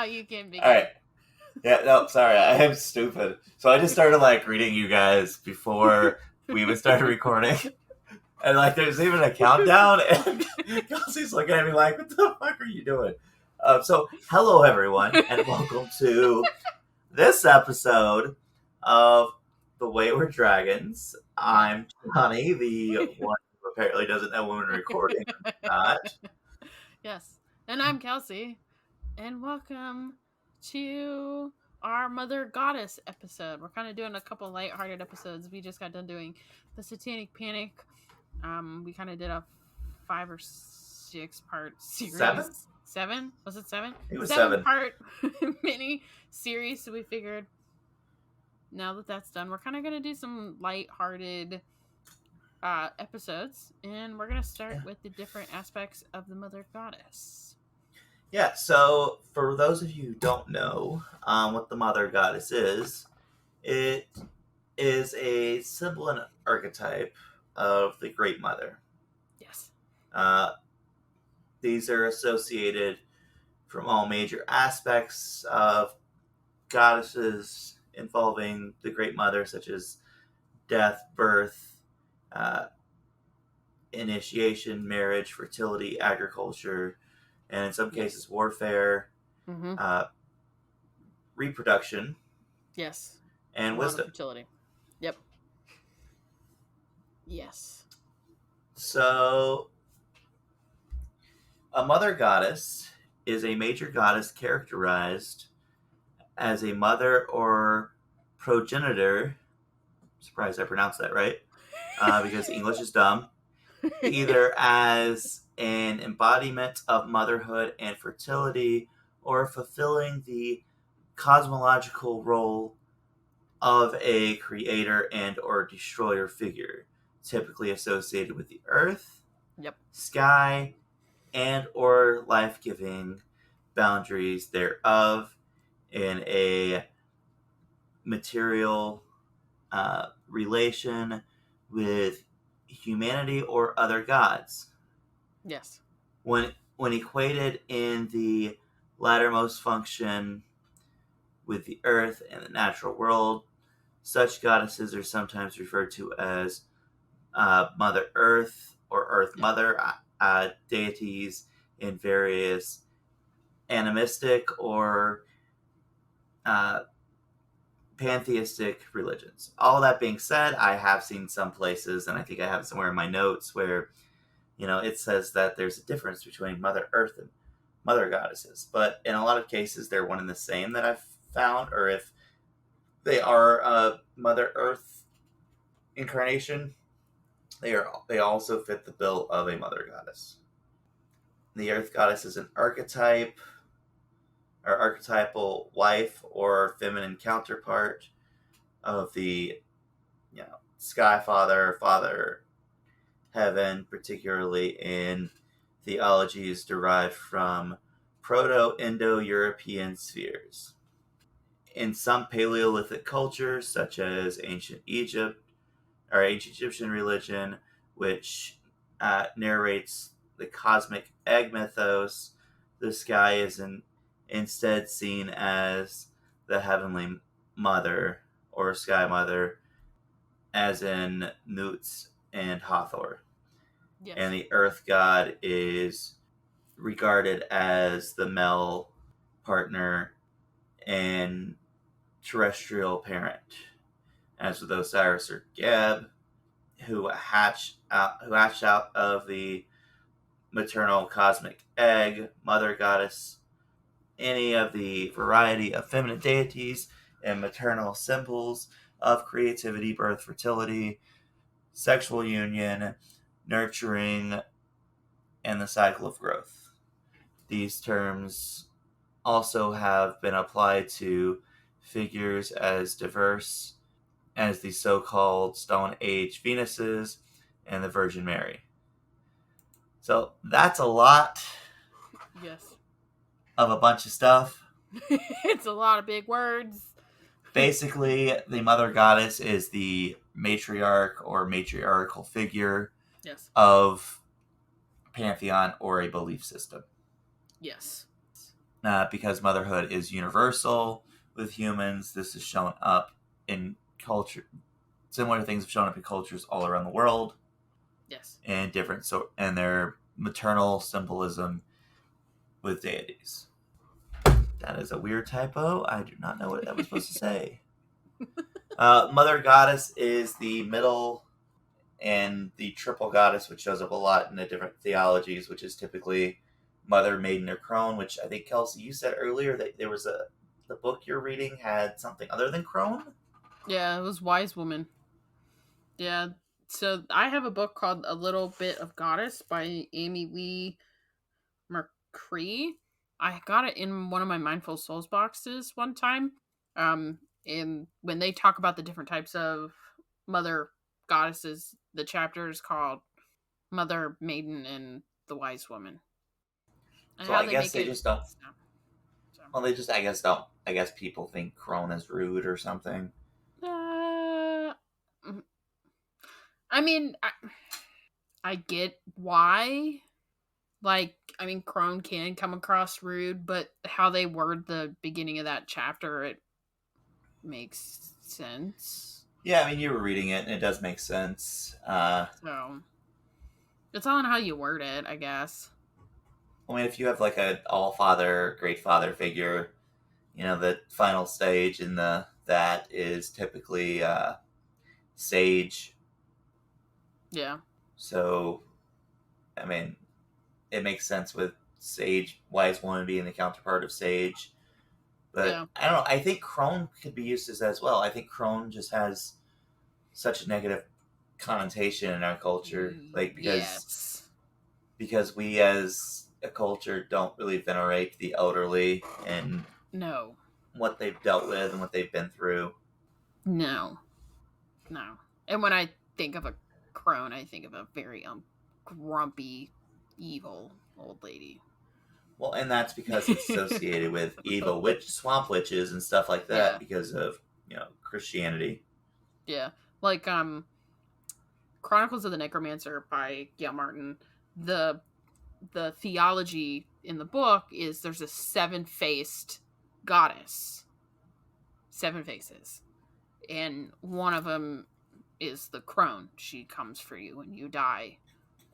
you can begin. All right. Yeah, no, sorry, I am stupid. So I just started reading you guys before we even started recording. And there's even a countdown, and Kelsey's looking at me like, what the fuck are you doing? So, hello everyone, and welcome to this episode of The Wayward Dragons. I'm Johnny, the one who apparently doesn't know when we're recording or not. Yes, and I'm Kelsey, and welcome to our Mother Goddess episode. We're kind of doing a couple lighthearted episodes. We just got done doing the Satanic Panic. We kind of did a 5 or 6 part series. 7? Was it 7? It was 7 part mini series. So we figured now that that's done, we're kind of going to do some lighthearted episodes, and we're going to start with the different aspects of the Mother Goddess. Yeah, so for those of you who don't know what the Mother Goddess is, it is a symbol and archetype of the Great Mother. Yes. These are associated from all major aspects of goddesses involving the Great Mother, such as death, birth, initiation, marriage, fertility, agriculture, and in some cases warfare, reproduction, yes, and wisdom. Fertility. Yep. Yes. So, a mother goddess is a major goddess characterized as a mother or progenitor. Surprised I pronounced that right, because English is dumb. Either as an embodiment of motherhood and fertility, or fulfilling the cosmological role of a creator and or destroyer figure, typically associated with the earth, sky, and or life-giving boundaries thereof in a material relation with humanity or other gods. Yes. When equated in the lattermost function with the earth and the natural world, such goddesses are sometimes referred to as Mother Earth or Earth Mother, deities in various animistic or pantheistic religions. All that being said, I have seen some places, and I think I have somewhere in my notes where, it says that there's a difference between Mother Earth and Mother Goddesses. But in a lot of cases, they're one and the same that I've found, or if they are a Mother Earth incarnation, they also fit the bill of a Mother Goddess. The Earth Goddess is an archetype, or archetypal wife or feminine counterpart of the Sky Father, Heaven, particularly in theologies derived from Proto-Indo-European spheres. In some Paleolithic cultures, such as ancient Egypt or ancient Egyptian religion, which narrates the cosmic egg mythos, the sky is instead seen as the heavenly mother or sky mother, as in Nut and Hathor. Yes. And the earth god is regarded as the male partner and terrestrial parent, as with Osiris or Geb, who hatched out of the maternal cosmic egg, mother goddess. Any of the variety of feminine deities and maternal symbols of creativity, birth, fertility, sexual union, nurturing, and the cycle of growth. These terms also have been applied to figures as diverse as the so-called Stone Age Venuses and the Virgin Mary. So that's a lot. Yes. Of a bunch of stuff. It's a lot of big words. Basically, the Mother Goddess is the matriarch or matriarchal figure of pantheon or a belief system. Yes. because motherhood is universal with humans. This is shown up in culture. Similar things have shown up in cultures all around the world, Yes. and and their maternal symbolism with deities. That is a weird typo. I do not know what that was supposed to say. Mother Goddess is the middle and the triple goddess, which shows up a lot in the different theologies, which is typically Mother, Maiden, or Crone. Which I think, Kelsey, you said earlier that there was the book you're reading had something other than Crone. Yeah, it was Wise Woman. Yeah. So I have a book called A Little Bit of Goddess by Amy Lee McCree. I got it in one of my Mindful Souls boxes one time. And when they talk about the different types of mother goddesses, the chapter is called Mother, Maiden, and the Wise Woman. And So how I they guess make they it. just don't. So, Well, they just I guess don't. I guess people think Crone is rude or something. uh, I mean, I get why. Like, I mean, Crone can come across rude, but how they word the beginning of that chapter, it makes sense. Yeah, I mean, you were reading it, and it does make sense. So it's all on how you word it, I guess. I mean, if you have like a all father, great father figure, the final stage in that is typically sage. Yeah. So, I mean, it makes sense with sage, wise woman being the counterpart of sage. But Yeah. I don't know. I think Crone could be used as well. I think Crone just has such a negative connotation in our culture, like Yes. because we as a culture don't really venerate the elderly and No. what they've dealt with and what they've been through. No. No. And when I think of a crone, I think of a very grumpy, evil old lady. Well, and that's because it's associated with evil swamp witches and stuff like that Yeah. because of Christianity. Yeah. Like Chronicles of the Necromancer by Gail Martin. The theology in the book is there's a seven-faced goddess. Seven faces. And one of them is the crone. She comes for you when you die.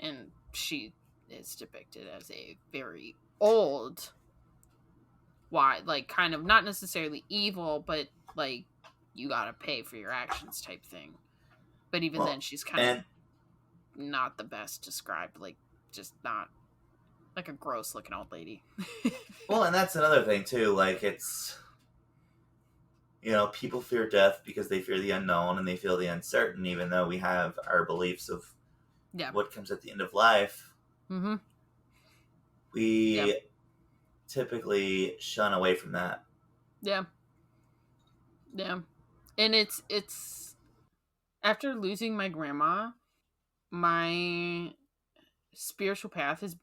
And she is depicted as a very old, why, like, kind of not necessarily evil, but like you gotta pay for your actions type thing. But even then, Well, she's kind of and not the best described. Like, just not like a gross looking old lady. and that's another thing too. Like it's people fear death because they fear the unknown and they feel the uncertain, even though we have our beliefs of Yeah. what comes at the end of life. Mm-hmm. We typically shun away from that. Yeah. Yeah. And it's after losing my grandma, my spiritual path has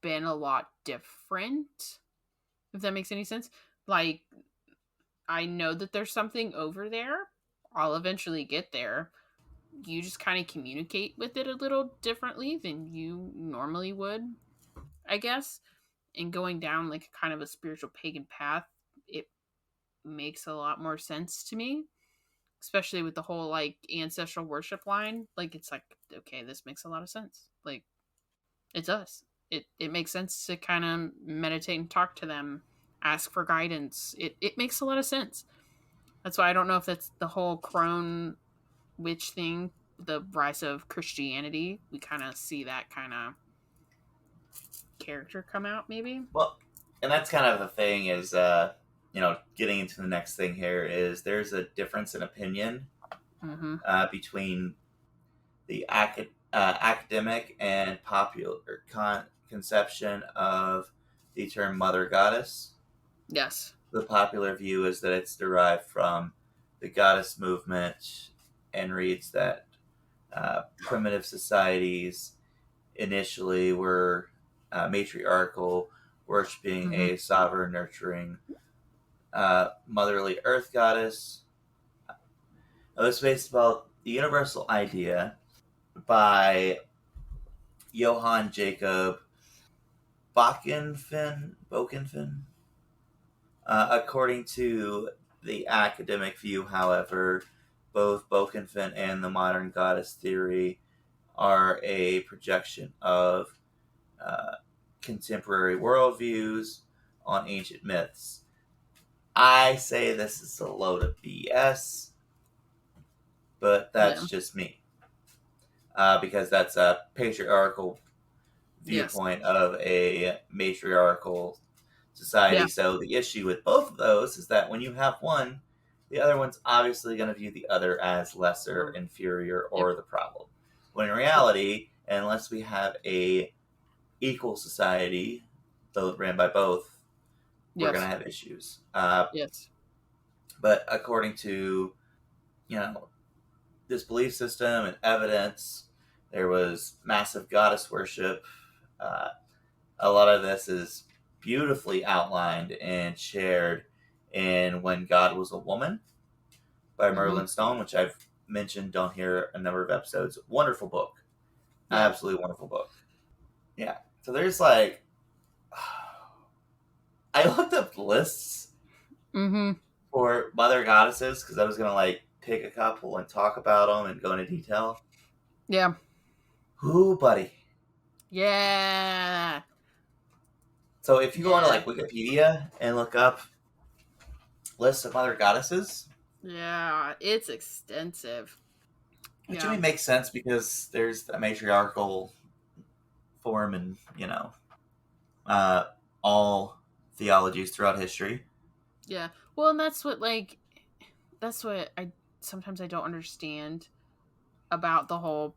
been a lot different. If that makes any sense. Like, I know that there's something over there. I'll eventually get there. You just kind of communicate with it a little differently than you normally would, I guess. And going down like kind of a spiritual pagan path, it makes a lot more sense to me, especially with the whole like ancestral worship line. Like, it's like, okay, this makes a lot of sense. Like, it does. It makes sense to kind of meditate and talk to them, ask for guidance. It makes a lot of sense. That's why I don't know if that's the whole crone witch thing, the rise of Christianity. We kind of see that kind of character come out, maybe. Well, and that's kind of the thing is, getting into the next thing here is there's a difference in opinion Mm-hmm. between the academic and popular conception of the term mother goddess. Yes. The popular view is that it's derived from the goddess movement and reads that primitive societies initially were matriarchal, worshiping a sovereign, nurturing, motherly earth goddess. It was based about the universal idea by Johann Jacob Bokenfin. According to the academic view, however, both Bokenfin and the modern goddess theory are a projection of contemporary worldviews on ancient myths. I say this is a load of BS, but Yeah. that's just me. Because that's a patriarchal Yes. viewpoint of a matriarchal society. Yeah. So the issue with both of those is that when you have one, the other one's obviously going to view the other as lesser, Or inferior, yep. or the problem. When in reality, unless we have a equal society, though ran by both, we're Yes. going to have issues. Yes. But according to this belief system and evidence, there was massive goddess worship. Uh, a lot of this is beautifully outlined and shared in When God Was a Woman by Merlin Stone, which I've mentioned on here a number of episodes. Wonderful book. Yeah. Absolutely wonderful book. Yeah. So there's like, I looked up lists for mother goddesses because I was going to like pick a couple and talk about them and go into detail. Yeah. Ooh, buddy. Yeah. So if you go onto like Wikipedia and look up lists of mother goddesses, yeah, it's extensive. which to me makes sense because there's a matriarchal form in all theologies throughout history. Yeah. Well, and that's what I sometimes I don't understand about the whole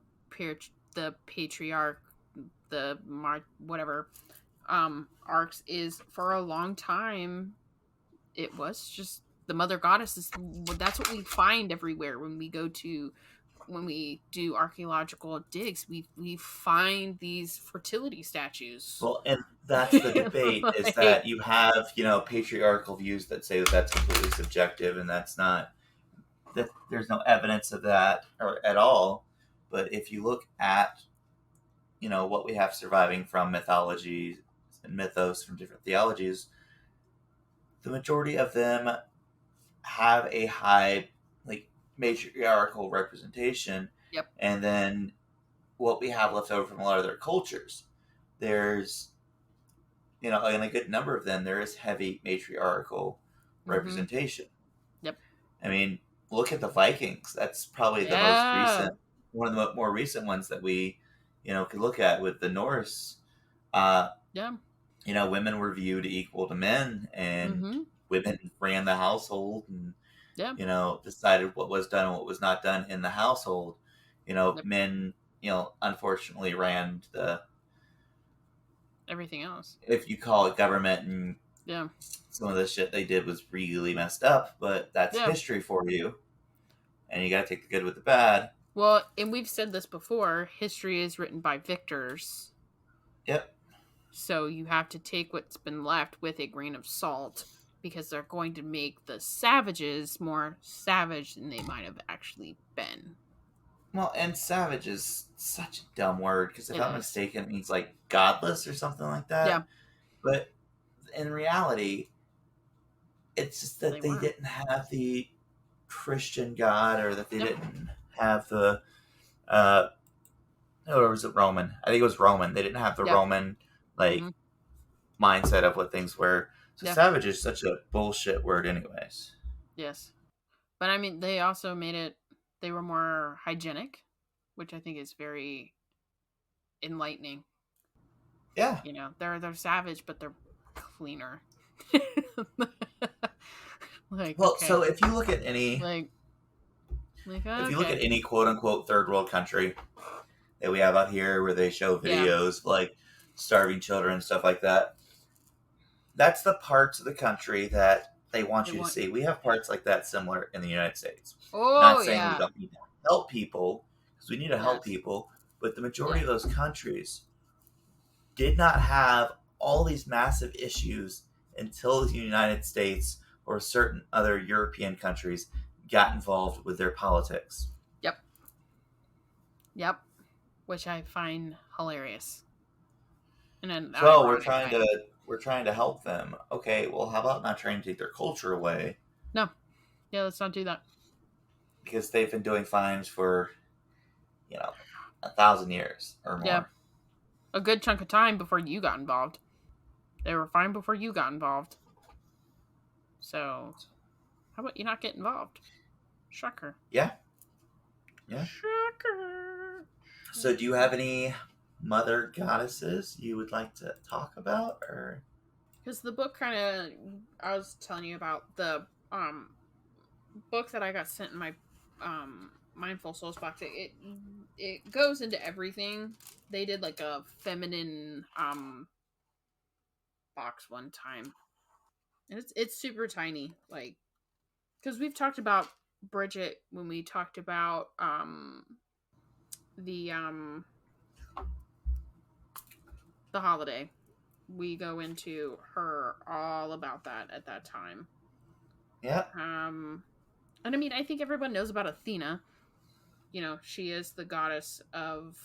the patriarch, the whatever arcs is. For a long time it was just the mother goddess is that's what we find everywhere when we do archaeological digs. We find these fertility statues. Well, and that's the debate is that you have patriarchal views that say that that's completely subjective and that's not, that there's no evidence of that or at all. But if you look at what we have surviving from mythology and mythos from different theologies, the majority of them have a high like matriarchal representation. Yep. And then what we have left over from a lot of their cultures, there's in a good number of them there is heavy matriarchal representation. Yep. I mean, look at the Vikings. That's probably the most recent, one of the more recent ones that we could look at with the Norse. Women were viewed equal to men, and women ran the household and decided what was done and what was not done in the household. Men unfortunately ran the everything else, if you call it government, and some of the shit they did was really messed up, but that's history for you, and you gotta take the good with the bad. Well, and we've said this before, history is written by victors. Yep. So you have to take what's been left with a grain of salt, because they're going to make the savages more savage than they might have actually been. Well, and savage is such a dumb word, because if I'm mistaken, it means like godless or something like that. Yeah. But in reality, it's just that they didn't have the Christian God, or that they didn't have the or was it Roman? I think it was Roman. They didn't have the Roman mindset of what things were. So savage is such a bullshit word anyways. Yes. But I mean, they also made it, they were more hygienic, which I think is very enlightening. Yeah. They're savage, but they're cleaner. So if you look at any if you look at any quote unquote third world country that we have out here where they show videos of like starving children and stuff like that, that's the parts of the country that they want you to see. We have parts like that similar in the United States. Not saying we don't need to help people, because we need to help people, but the majority of those countries did not have all these massive issues until the United States or certain other European countries got involved with their politics. Yep. Which I find hilarious. in an So ironic way. we're trying to help them. Okay, well, how about not trying to take their culture away? No, yeah, let's not do that. Because they've been doing fines for, 1,000 years or Yeah, more. a good chunk of time before you got involved. They were fine before you got involved. So, how about you not get involved? Shocker. Yeah, yeah. Shocker. So, do you have any mother goddesses you would like to talk about, or? Because the book kind of, I was telling you about the book that I got sent in my Mindful Souls box. It goes into everything. They did like a feminine box one time, and it's super tiny. Like, because we've talked about Bridget when we talked about the the holiday. We go into her all about that at that time. Yeah. And I mean, I think everyone knows about Athena. You know, she is the goddess of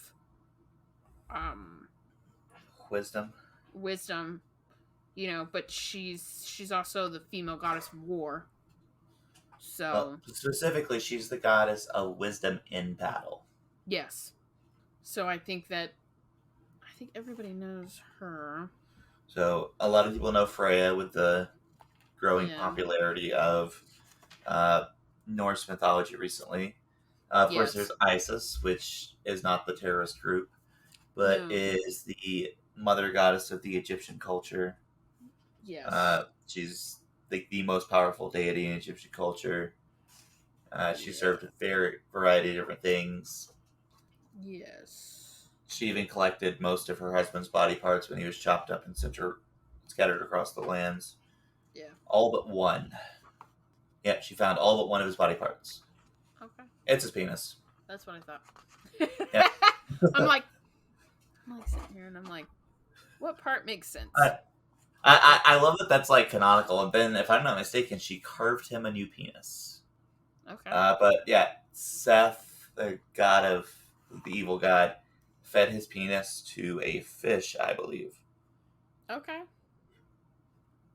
um Wisdom. wisdom, you know, but she's also the female goddess of war. Well, So, specifically, she's the goddess of wisdom in battle. yes. So I think everybody knows her. So, a lot of people know Freya with the growing Yeah. popularity of Norse mythology recently. Of course, Yes. there's Isis, which is not the terrorist group, but No. is the mother goddess of the Egyptian culture. Yes. She's the most powerful deity in Egyptian culture. She Yeah. served a variety of different things. Yes. She even collected most of her husband's body parts when he was chopped up and scattered across the lands. Yeah. All but one. Yeah, she found all but one of his body parts. Okay. It's his penis. That's what I thought. Yeah. I'm like sitting here and I'm like, what part makes sense? I love that that's like canonical. And then, if I'm not mistaken, she carved him a new penis. Okay. But yeah, Seth, the god of the evil god, fed his penis to a fish, I believe. Okay.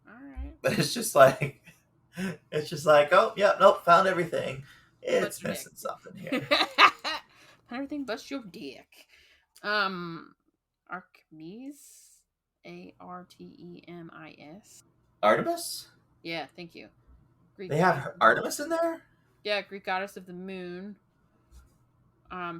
All right. But it's just like, oh yeah, nope, found everything. It's But missing something here. everything but your dick. Artemis, Artemis. Artemis? Yeah, thank you. Greek. They have Artemis in there? Yeah, Greek goddess of the moon.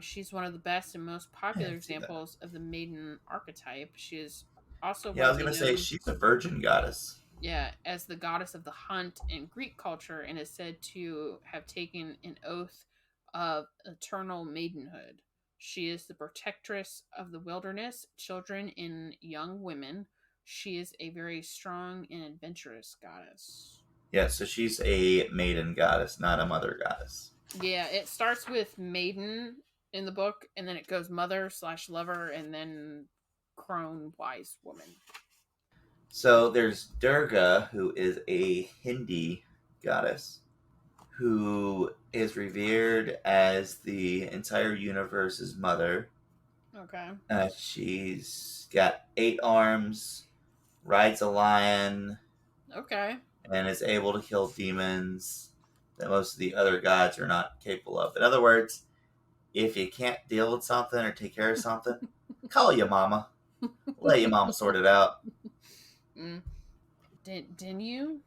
She's one of the best and most popular examples of the maiden archetype. She is also I was gonna say she's a virgin goddess. Yeah, as the goddess of the hunt in Greek culture, and is said to have taken an oath of eternal maidenhood. She is the protectress of the wilderness, children, and young women. She is a very strong and adventurous goddess. Yeah, so she's a maiden goddess, not a mother goddess. Yeah, it starts with maiden in the book, and then it goes mother/lover, and then crone, wise woman. So there's Durga, who is a Hindi goddess, who is revered as the entire universe's mother. Okay. She's got 8 arms, rides a lion, Okay. and is able to kill demons that most of the other gods are not capable of. In other words, if you can't deal with something or take care of something, call your mama. Let your mama sort it out. Didn't you?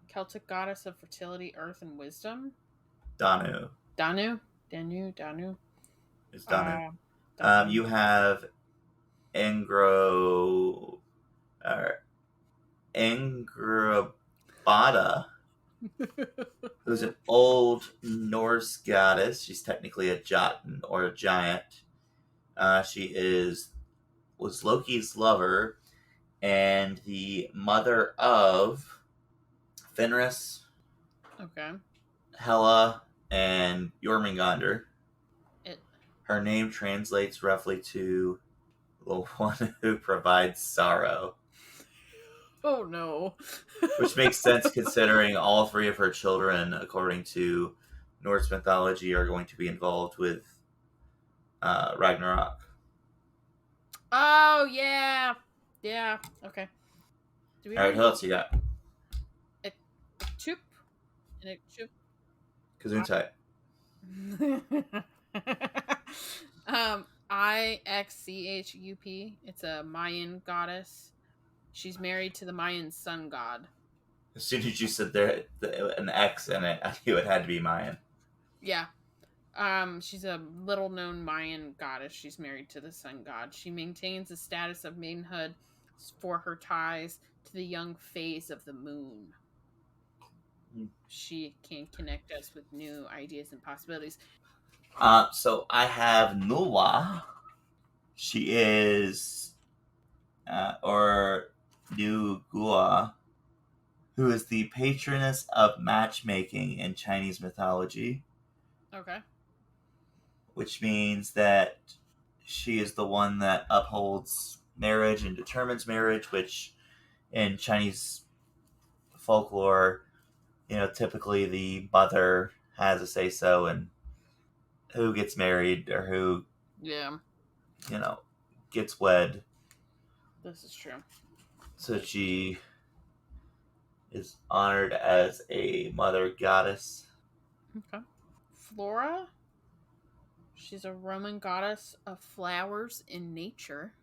Celtic goddess of fertility, earth, and wisdom. Danu. Danu. It's Danu. You have Angrabada, who's an old Norse goddess. She's technically a Jotun or a giant. She was Loki's lover and the mother of Fenris, Okay. Hela, and Jormungandr. It. Her name translates roughly to the one who provides sorrow. Oh no. Which makes sense considering all 3 of her children, according to Norse mythology, are going to be involved with Ragnarok. Oh yeah. Yeah. Okay. Do we All right, already who else you got? a choop and a choop? Gesundheit. Ixchup. It's a Mayan goddess. She's married to the Mayan sun god. As soon as you said there an X in it, I knew it had to be Mayan. Yeah. She's a little known Mayan goddess. She's married to the sun god. She maintains the status of maidenhood for her ties to the young phase of the moon. She can connect us with new ideas and possibilities. So I have Nulwa. She is, or Nu Gua, who is the patroness of matchmaking in Chinese mythology, Okay. which means that she is the one that upholds marriage and determines marriage, which in Chinese folklore, typically the mother has a say so in who gets married or who, Yeah, gets wed. this is true. So she is honored as a mother goddess. Okay. Flora. She's a Roman goddess of flowers in nature.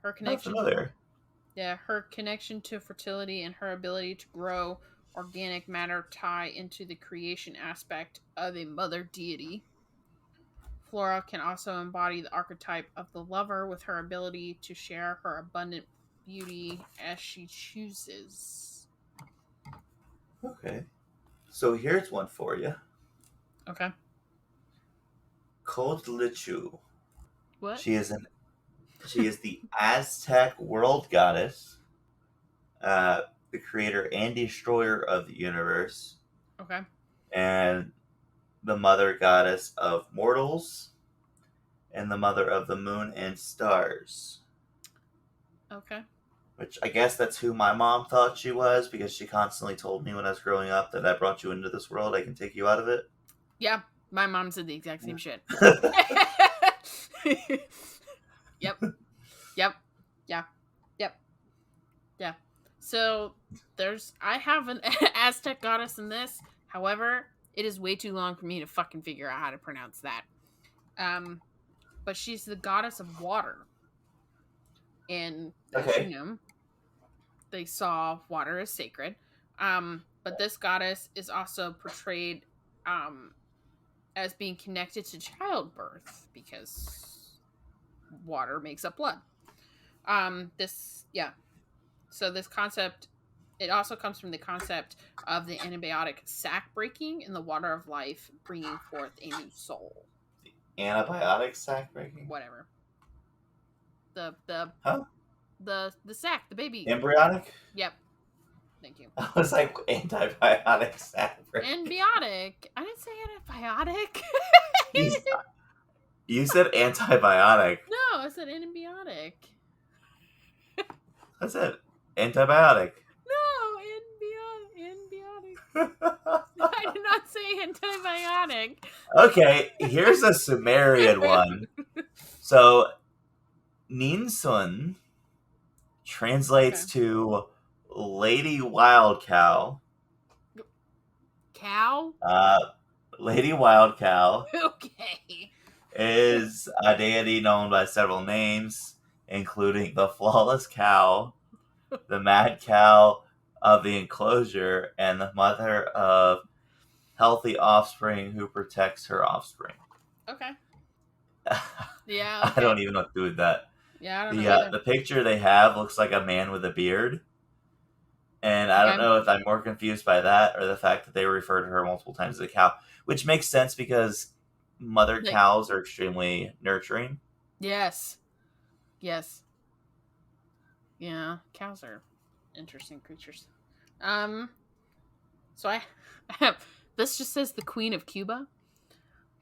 Her Not connection familiar. her connection to fertility and her ability to grow organic matter tie into the creation aspect of a mother deity. Flora can also embody the archetype of the lover with her ability to share her abundant beauty as she chooses. Okay. So here's one for you. Okay. Kodlichu. What? She is the Aztec world goddess, the creator and destroyer of the universe, Okay. and the mother goddess of mortals, and the mother of the moon and stars. Okay. Which I guess that's who my mom thought she was because she constantly told me when I was growing up that I brought you into this world, I can take you out of it. Yeah, my mom said the exact same shit. Yep. Yep. Yeah. Yep. Yeah. So I have an Aztec goddess in this. However, it is way too long for me to fucking figure out how to pronounce that. But she's the goddess of water. And as you Okay. know, they saw water as sacred. But this goddess is also portrayed as being connected to childbirth because water makes up blood. So this concept, it also comes from the concept of the antibiotic sac breaking in the water of life, bringing forth a new soul. Antibiotic sac breaking? Whatever. The Huh? the sac, the baby. Embryonic? Yep. Thank you. I was like, antibiotic sac breaking. Antibiotic. I didn't say antibiotic. You, you said antibiotic. No, I said antibiotic. I said antibiotic. No, antibiotic. I did not say antibiotic. Okay, here's a Sumerian one. So, Ninsun translates to Lady Wild Cow. Cow? Lady Wild Cow Okay. is a deity known by several names, including the Flawless Cow, the Mad Cow of the Enclosure, and the mother of healthy offspring who protects her offspring. Okay. Yeah. I Okay. don't even know what to do with that. Yeah, I don't know either. The picture they have looks like a man with a beard. And I don't know if I'm more confused by that or the fact that they refer to her multiple times as a cow, which makes sense because mother cows are extremely nurturing. Yes. Yes. Yeah, cows are interesting creatures. So I have this just says the Queen of Cuba.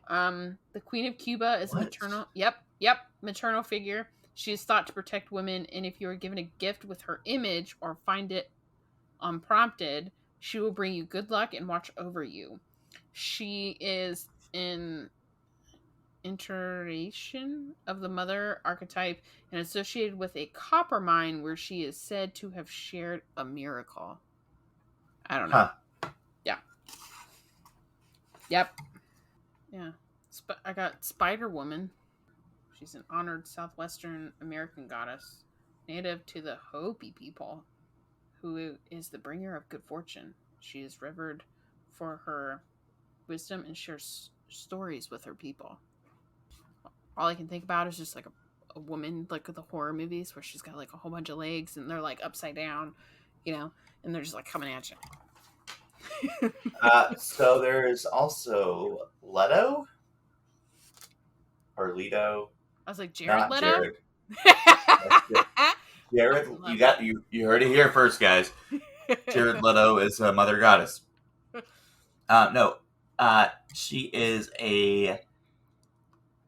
The Queen of Cuba is a maternal. Yep. Maternal figure. She is thought to protect women, and if you are given a gift with her image or find it unprompted, she will bring you good luck and watch over you. She is in iteration of the mother archetype and associated with a copper mine where she is said to have shared a miracle. I don't know. Huh. Yeah. Yep. Yeah. I got Spider Woman. She's an honored Southwestern American goddess, native to the Hopi people, who is the bringer of good fortune. She is revered for her wisdom and shares stories with her people. All I can think about is just like a woman, like the horror movies where she's got like a whole bunch of legs and they're like upside down, and they're just like coming at you. So there's also Leto or Leto. I was like, Jared Not Leto? Jared. Jared, you heard it here first, guys. Jared Leto is a mother goddess. No, she is a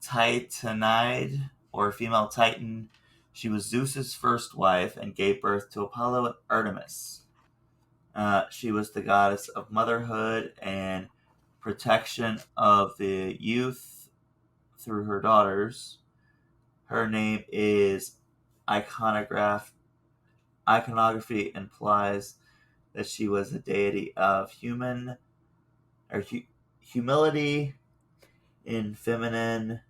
Titanide or female Titan. She was Zeus's first wife and gave birth to Apollo and Artemis. She was the goddess of motherhood and protection of the youth through her daughters. Her name is iconography implies that she was a deity of humility in feminine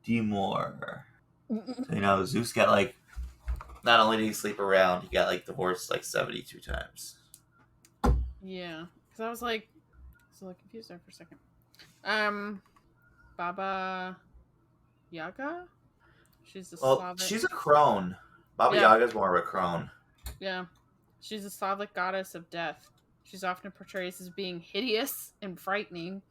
demur. So, Zeus got like, not only did he sleep around, he got like divorced like 72 times. Yeah, because I was like, confused there for a second. Baba Yaga. She's a Slavic. She's a crone. Baba Yaga's more of a crone. Yeah, she's a Slavic goddess of death. She's often portrayed as being hideous and frightening,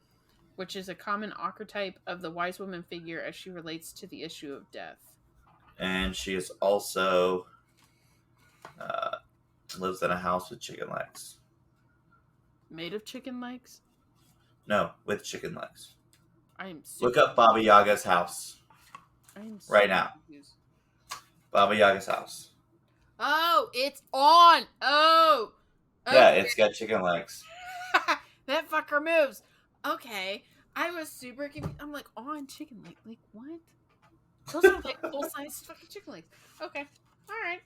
which is a common archetype of the wise woman figure as she relates to the issue of death. And she is also lives in a house with chicken legs. Made of chicken legs? No, with chicken legs. Look up Baba Yaga's house. Right now. Confused. Baba Yaga's house. Oh, it's on. Oh. Okay. Yeah, it's got chicken legs. That fucker moves. Okay. I was super confused. I'm like, on chicken leg. Like, what? Those are like full-size fucking chicken legs. Okay. All right.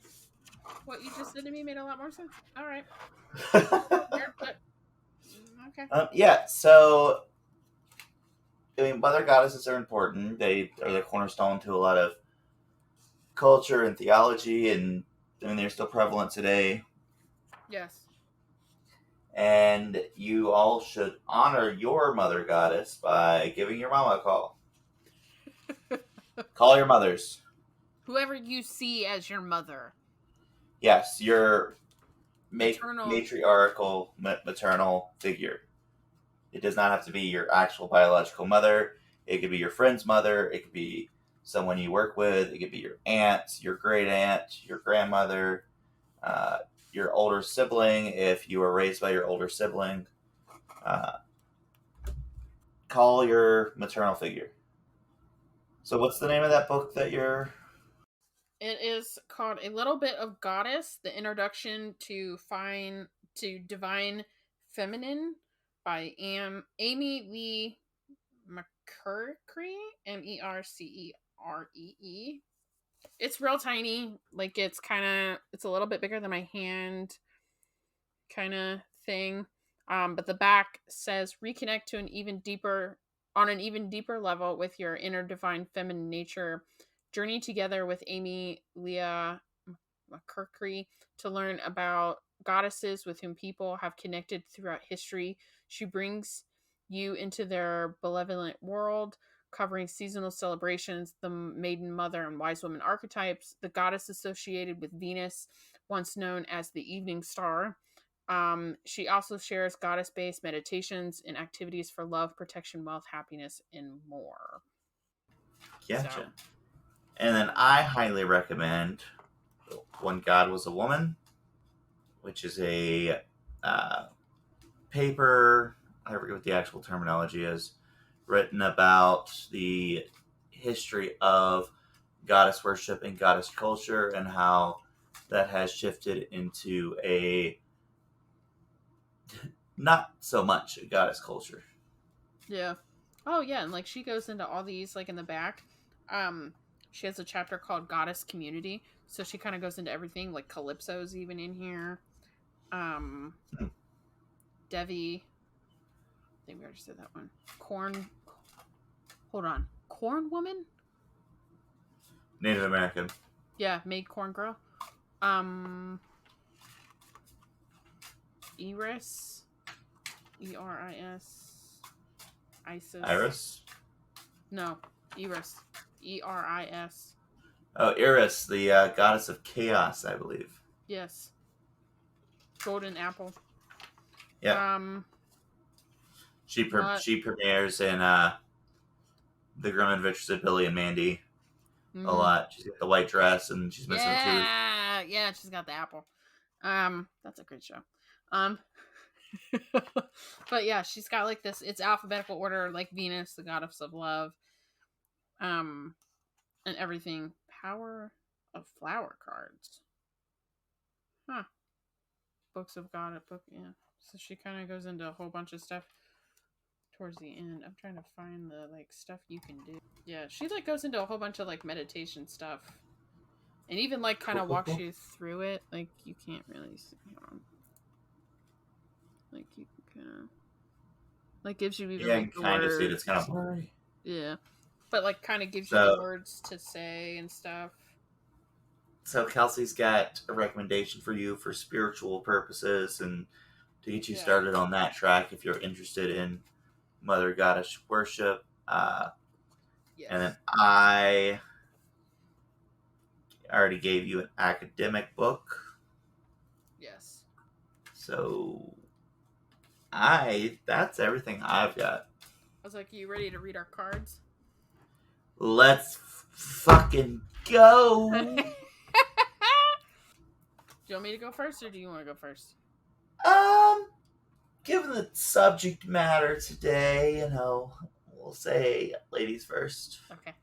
What you just said to me made a lot more sense. All right. Okay. Yeah, so mother goddesses are important. They are the cornerstone to a lot of culture and theology, and they're still prevalent today. Yes. And you all should honor your mother goddess by giving your mama a call. Call your mothers. Whoever you see as your mother. Yes, your matriarchal, maternal figure. It does not have to be your actual biological mother. It could be your friend's mother. It could be someone you work with. It could be your aunt, your great aunt, your grandmother, your older sibling, if you were raised by your older sibling. Call your maternal figure. So what's the name of that book that you're... It is called A Little Bit of Goddess, The Introduction to Divine Feminine by Amy Lee McCurcree, Merceree. It's real tiny. Like, it's a little bit bigger than my hand kind of thing. But the back says, reconnect to an even deeper level with your inner divine feminine nature. Journey together with Amy Leah McCurcree to learn about goddesses with whom people have connected throughout history. She brings you into their benevolent world, covering seasonal celebrations, the maiden, mother, and wise woman archetypes, the goddess associated with Venus, once known as the evening star. She also shares goddess-based meditations and activities for love, protection, wealth, happiness, and more. Gotcha. So. And then I highly recommend When God Was a Woman, which is a paper, I forget what the actual terminology is, written about the history of goddess worship and goddess culture and how that has shifted into a not so much a goddess culture. Yeah. Oh yeah, and like she goes into all these like in the back. Um, she has a chapter called Goddess Community, so she kind of goes into everything. Like Calypso's even in here. Um, Devi. I think we already said that one. Corn. Hold on, Corn Woman. Native American. Yeah, made corn girl. Eris. Eris. Isis. Iris? No, Eris. Eris. Oh, Eris, the goddess of chaos, I believe. Yes. Golden apple. Yeah. She premieres in The Grim Adventures of Billy and Mandy a lot. She's got the white dress and she's missing a tooth. Yeah, she's got the apple. That's a great show. But yeah, she's got like this. It's alphabetical order, like Venus, the goddess of love. And everything. Power of flower cards. Huh. Books of God. Book. Yeah. So she kind of goes into a whole bunch of stuff towards the end. I'm trying to find the like stuff you can do. Yeah, she like goes into a whole bunch of like meditation stuff. And even like kind of walks you through it. Like you can't really see. Like you can kind of like gives you even like the kind words. of see it. It's kind of blurry. Yeah, but like kind of gives you the words to say and stuff. So Kelsey's got a recommendation for you for spiritual purposes and to get you started on that track if you're interested in Mother Goddess worship. Yes. And then I already gave you an academic book. Yes. So that's everything I've got. I was like, you ready to read our cards? Let's fucking go. Do you want me to go first or do you want to go first? Given the subject matter today, we'll say ladies first. Okay.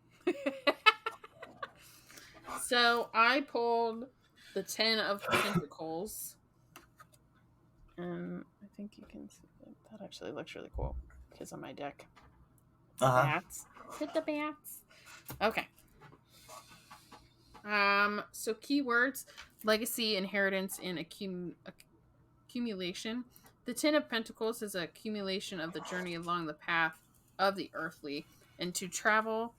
So I pulled the 10 of Pentacles. And I think you can see that actually looks really cool because on my deck. Bats. Hit the bats. Okay. So keywords: legacy, inheritance, and accumulation. The 10 of Pentacles is an accumulation of the journey along the path of the earthly, and to travel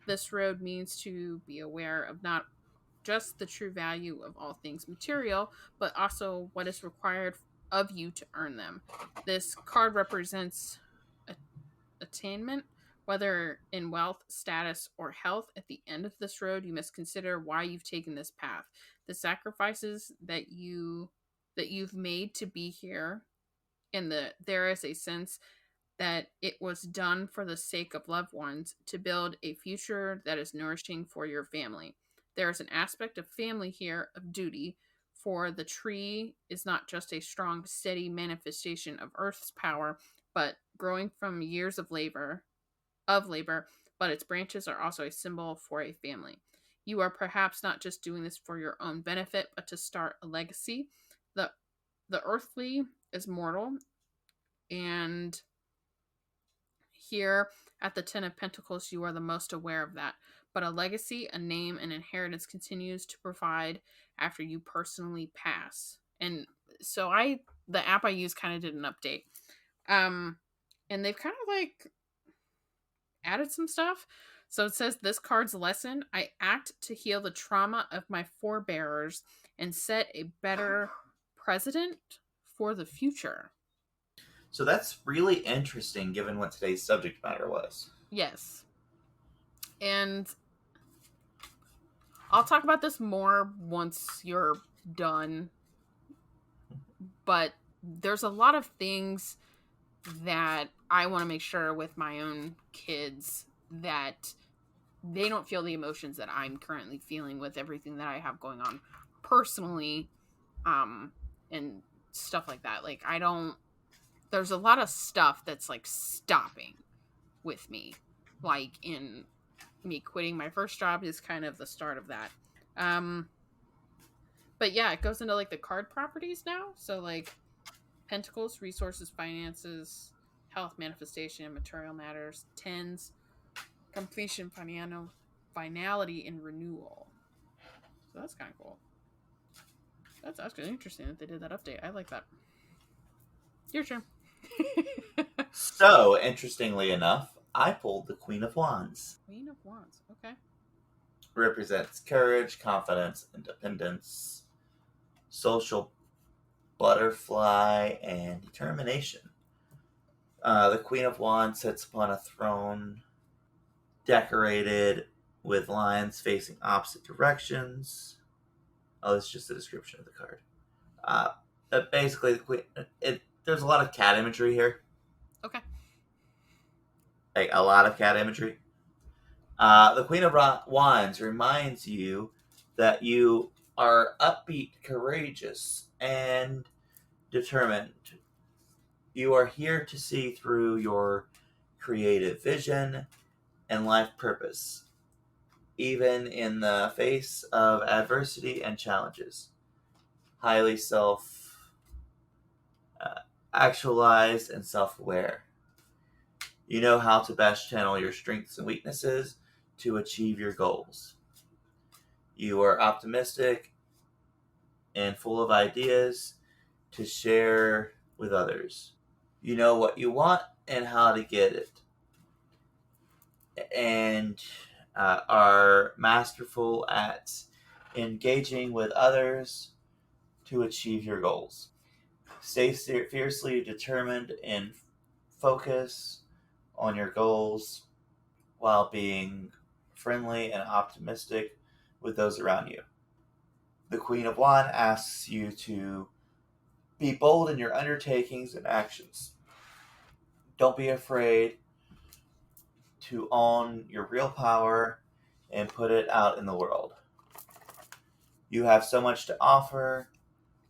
this road means to be aware of not just the true value of all things material, but also what is required of you to earn them. This card represents attainment, whether in wealth, status, or health. At the end of this road, you must consider why you've taken this path, the sacrifices that you've made to be here, and there is a sense that it was done for the sake of loved ones to build a future that is nourishing for your family. There is an aspect of family here, of duty, for the tree is not just a strong, steady manifestation of Earth's power, but growing from years of labor, but its branches are also a symbol for a family. You are perhaps not just doing this for your own benefit, but to start a legacy. The earthly is mortal, and here at the 10 of Pentacles, you are the most aware of that. But a legacy, a name, and inheritance continues to provide after you personally pass. And so the app I use kind of did an update. And they've kind of like added some stuff. So it says this card's lesson: I act to heal the trauma of my forebears and set a better precedent for the future. So that's really interesting given what today's subject matter was. Yes. And I'll talk about this more once you're done. But there's a lot of things that I want to make sure with my own kids that they don't feel the emotions that I'm currently feeling with everything that I have going on personally, and stuff like that. Like, there's a lot of stuff that's like stopping with me. Like, in me quitting my first job is kind of the start of that. But yeah, it goes into like the card properties now. So like Pentacles, resources, finances, health, manifestation, and material matters. 10s, completion, finality, and renewal. So that's kind of cool. That's actually interesting that they did that update. I like that. Your turn. So, interestingly enough, I pulled the Queen of Wands. Queen of Wands. Okay. Represents courage, confidence, independence, social butterfly, and determination. The Queen of Wands sits upon a throne decorated with lions facing opposite directions. Oh, this is just a description of the card. Basically, the Queen. There's a lot of cat imagery here. Okay. Like a lot of cat imagery. The Queen of Wands reminds you that you are upbeat, courageous, and determined. You are here to see through your creative vision and life purpose, even in the face of adversity and challenges. Highly actualized and self-aware. You know how to best channel your strengths and weaknesses to achieve your goals. You are optimistic and full of ideas to share with others. You know what you want and how to get it. And are masterful at engaging with others to achieve your goals. Stay fiercely determined and focus on your goals while being friendly and optimistic with those around you. The Queen of Wands asks you to be bold in your undertakings and actions. Don't be afraid to own your real power and put it out in the world. You have so much to offer,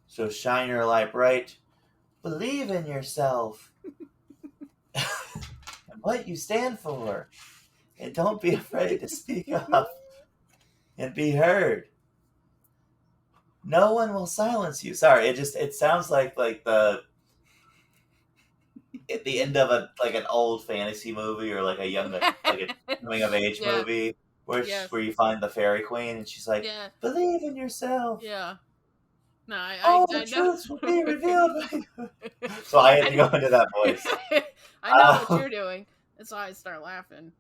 so shine your light bright. Believe in yourself and what you stand for. And don't be afraid to speak up and be heard. No one will silence you. Sorry, it sounds like the at the end of an old fantasy movie or like a coming of age movie where you find the fairy queen and she's like, believe in yourself. Yeah. No, all I the know. truths will be revealed. So I had to go into that voice. I know what you're doing. That's why I start laughing.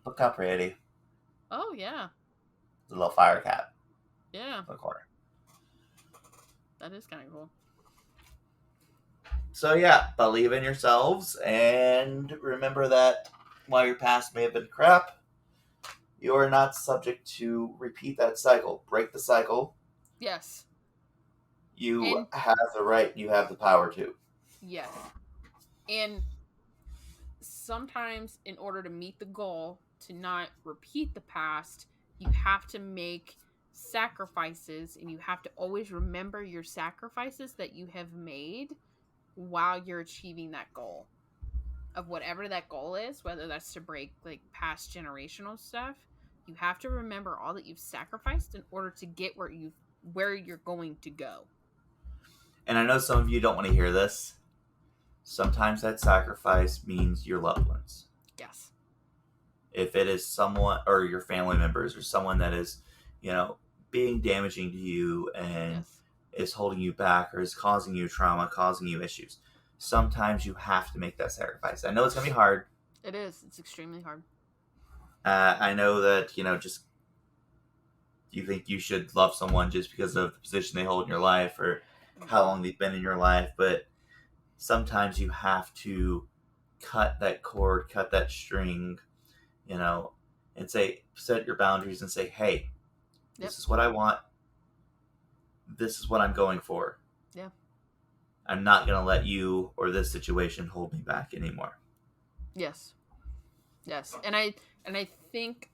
Look how pretty. Oh yeah. The little fire cat. Yeah. In the corner. That is kind of cool. So yeah, believe in yourselves and remember that while your past may have been crap, you are not subject to repeat that cycle. Break the cycle. Yes. You have the right, you have the power to. Yes. And sometimes in order to meet the goal, to not repeat the past, you have to make sacrifices, and you have to always remember your sacrifices that you have made while you're achieving that goal of whatever that goal is, whether that's to break like past generational stuff. You have to remember all that you've sacrificed in order to get where you're going to go. And I know some of you don't want to hear this. Sometimes that sacrifice means your loved ones. Yes. If it is someone or your family members or someone that is, being damaging to you and is holding you back or is causing you trauma, causing you issues, sometimes you have to make that sacrifice. I know it's going to be hard. It is. It's extremely hard. I know that, just you think you should love someone just because of the position they hold in your life or how long they've been in your life, but sometimes you have to cut that cord, cut that string, and set your boundaries and say, hey, this is what I want. This is what I'm going for. Yeah. I'm not going to let you or this situation hold me back anymore. Yes. Yes. And I think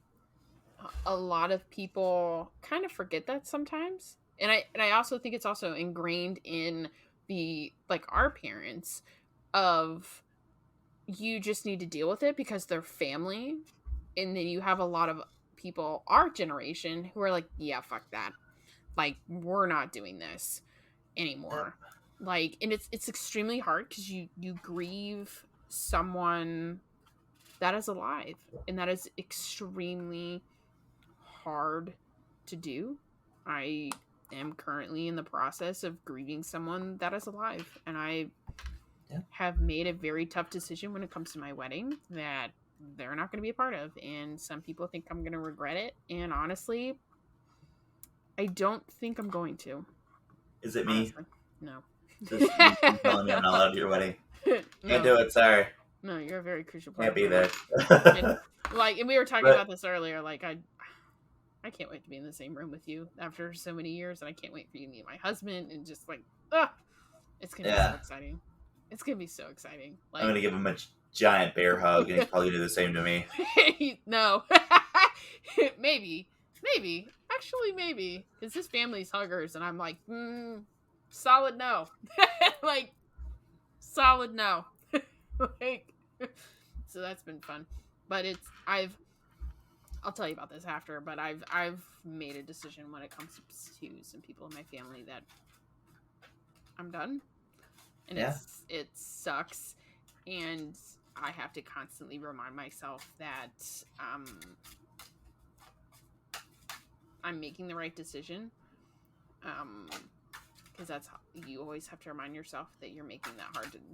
a lot of people kind of forget that sometimes. And I also think it's also ingrained in our parents of you just need to deal with it because they're family. And then you have a lot of people, our generation, who are like, yeah, fuck that. Like, we're not doing this. anymore. Like, and it's extremely hard because you grieve someone that is alive, and that is extremely hard to do. I am currently in the process of grieving someone that is alive, and I have made a very tough decision when it comes to my wedding that they're not going to be a part of, and some people think I'm going to regret it, and honestly, I don't think I'm going to. Is it me? Honestly. No. Just you telling me I'm not allowed to your wedding. No. Can't do it, sorry. No, you're a very crucial part. Can't be there. And we were talking about this earlier. Like, I can't wait to be in the same room with you after so many years, and I can't wait for you to meet my husband, and just like, it's gonna be so exciting. It's gonna be so exciting. Like, I'm gonna give him a giant bear hug, and he's probably gonna do the same to me. No. maybe, actually, maybe, because his family's huggers, and I'm like, solid no. Like, solid no. Like, so that's been fun, but I'll tell you about this after, but I've made a decision when it comes to some people in my family that I'm done, and it sucks, and I have to constantly remind myself that I'm making the right decision, because that's how, you always have to remind yourself that you're making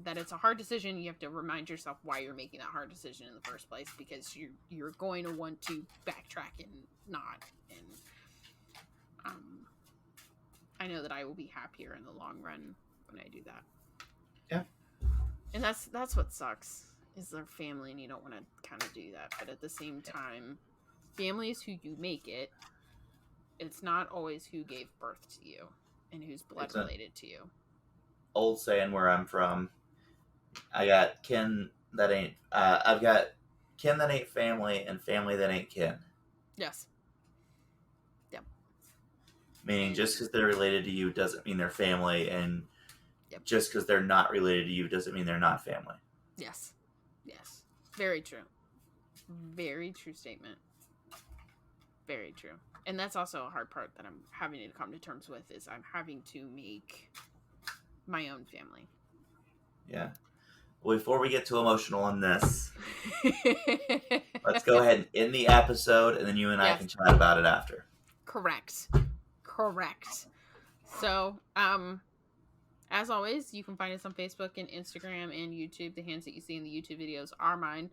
that it's a hard decision. You have to remind yourself why you're making that hard decision in the first place, because you're going to want to backtrack and not. And I know that I will be happier in the long run when I do that. Yeah. And that's what sucks, is their family, and you don't want to kind of do that. But at the same time, family is who you make it. It's not always who gave birth to you and who's blood related to you. Old saying where I'm from, I got kin that ain't, I've got kin that ain't family and family that ain't kin. Yes. Yep. Meaning just because they're related to you doesn't mean they're family, and just because they're not related to you doesn't mean they're not family. Yes. Yes. Very true. Very true statement. Very true. And that's also a hard part that I'm having to come to terms with, is I'm having to make my own family. Yeah. Well, before we get too emotional on this, let's go ahead and end the episode, and then you and I can chat about it after. Correct. So, as always, you can find us on Facebook and Instagram and YouTube. The hands that you see in the YouTube videos are mine.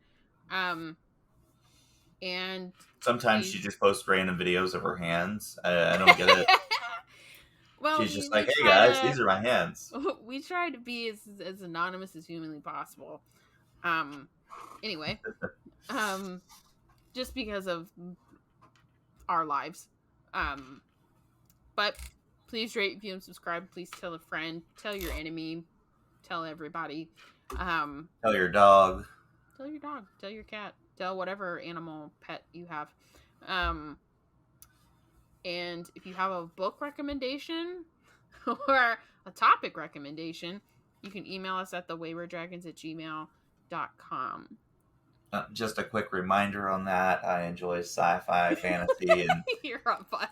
And sometimes she just posts random videos of her hands. I don't get it. Well, she's just like, hey guys, these are my hands. We try to be as anonymous as humanly possible. Anyway, just because of our lives. But please rate, review, and subscribe. Please tell a friend, tell your enemy, tell everybody. Tell your dog. Tell your dog. Tell your cat. Tell whatever animal pet you have. And if you have a book recommendation or a topic recommendation, you can email us at thewaywarddragons@gmail.com. Just a quick reminder on that. I enjoy sci-fi, fantasy, and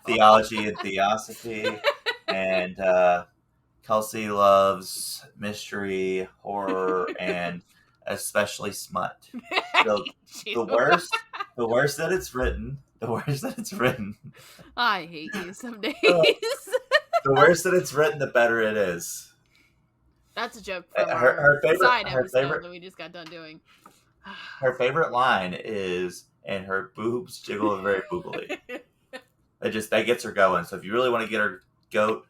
theology and theosophy. And Kelsey loves mystery, horror, and especially smut. So the worse that it's written, I hate you some days. The worse that it's written, the better it is. That's a joke from her favorite side episode that we just got done doing. Her favorite line is, and her boobs jiggle very boogly. That gets her going. So if you really want to get her goat,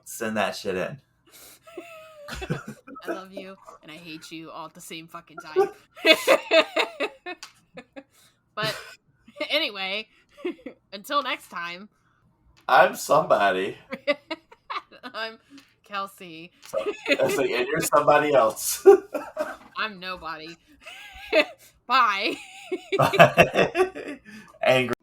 send that shit in. I love you, and I hate you all at the same fucking time. But anyway, until next time. I'm somebody. I'm Kelsey. And you're somebody else. I'm nobody. Bye. Bye. Angry.